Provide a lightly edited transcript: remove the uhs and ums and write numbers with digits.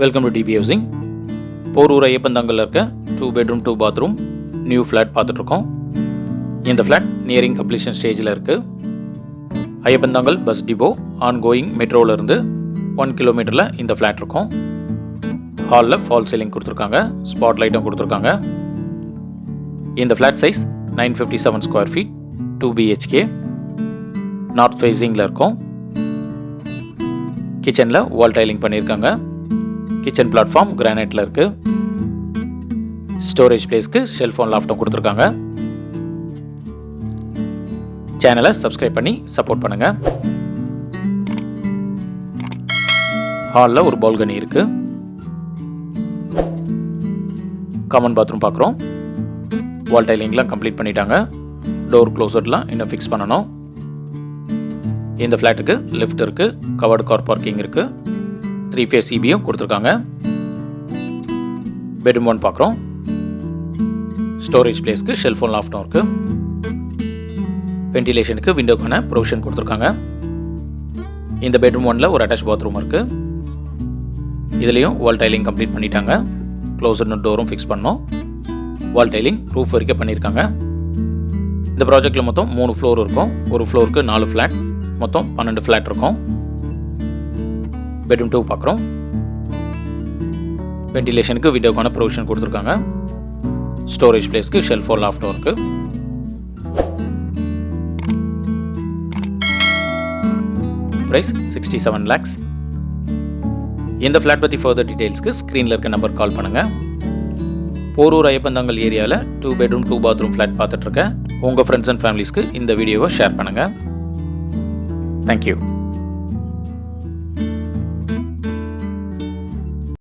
Welcome to DP housing. Porur ஐயப்பந்தாங்கல்ல இருக்க 2 bedroom 2 bathroom new flat பார்த்துட்ருக்கோம். இந்த ஃப்ளாட் நியரிங் கம்ப்ளீஷன் ஸ்டேஜில் இருக்குது. ஐயப்பந்தாங்கல் பஸ் டிப்போ ஆன்கோயிங் மெட்ரோவில் இருந்து 1 kilometerல இந்த ஃப்ளாட் இருக்கும். ஹாலில் ஃபால் சீலிங் கொடுத்துருக்காங்க, ஸ்பாட் லைட்டும் கொடுத்துருக்காங்க. இந்த flat size 957 square feet, 2 BHK, north ஃபேஸிங்கில் இருக்கும். கிச்சனில் வால் டைலிங் பண்ணியிருக்காங்க. கிச்சன் பிளாட்ஃபார்ம் கிரானைட்டில் இருக்குது. ஸ்டோரேஜ் பிளேஸ்க்கு ஷெல்ஃபோன் லாஃப்ட்டும் கொடுத்துருக்காங்க. சேனலை சப்ஸ்கிரைப் பண்ணி சப்போர்ட் பண்ணுங்கள். ஹாலில் ஒரு பால்கனி இருக்குது. காமன் பாத்ரூம் பார்க்குறோம். வால் டைலிங்லாம் கம்ப்ளீட் பண்ணிட்டாங்க. டோர் க்ளோசர்லாம் இன்னும் ஃபிக்ஸ் பண்ணணும். இந்த ஃப்ளாட்டுக்கு லிஃப்ட் இருக்குது, கவர்டு கார் பார்க்கிங் இருக்குது, 3 phase EBயும் கொடுத்துருக்காங்க. பெட்ரூம் 1 பார்க்குறோம். ஸ்டோரேஜ் பிளேஸ்க்கு ஷெல்ஃபோன் லாஃப்ட்டும் இருக்குது. வென்டிலேஷனுக்கு விண்டோக்கான ப்ரொவிஷன் கொடுத்துருக்காங்க. இந்த பெட்ரூம் 1ல் ஒரு அட்டாச் பாத்ரூம் இருக்குது. இதுலேயும் வால் டைலிங் கம்ப்ளீட் பண்ணிட்டாங்க. க்ளோசர் டோரும் ஃபிக்ஸ் பண்ணோம். வால் டைலிங் ரூஃப் வரைக்கும் பண்ணியிருக்காங்க. இந்த ப்ராஜெக்டில் மொத்தம் 3 ஃப்ளோர் இருக்கும். ஒரு ஃப்ளோருக்கு 4 ஃப்ளாட், மொத்தம் 12 ஃப்ளாட் இருக்கும். பெட்ரூம் 2 பார்க்குறோம். வென்டிலேஷனுக்கு விண்டோக்கான ப்ரொவிஷன் கொடுத்துருக்காங்க. ஸ்டோரேஜ் பிளேஸ்க்கு ஷெல்ஃபோன் லாஃப்ட்டும் இருக்குது. Price 67 lakhs. இந்த ஃப்ளாட் பற்றி ஃபர்தர் டீட்டெயில்ஸ்க்கு ஸ்க்ரீனில் இருக்க நம்பர் கால் பண்ணுங்கள். போரூர் ஐயப்பந்தாங்கல் ஏரியாவில் 2 bedroom 2 bathroom ஃப்ளாட் பார்த்துட்ருக்கேன். உங்கள் ஃப்ரெண்ட்ஸ் அண்ட் ஃபேமிலிஸ்க்கு இந்த வீடியோவை ஷேர் பண்ணுங்கள். தேங்க்யூ.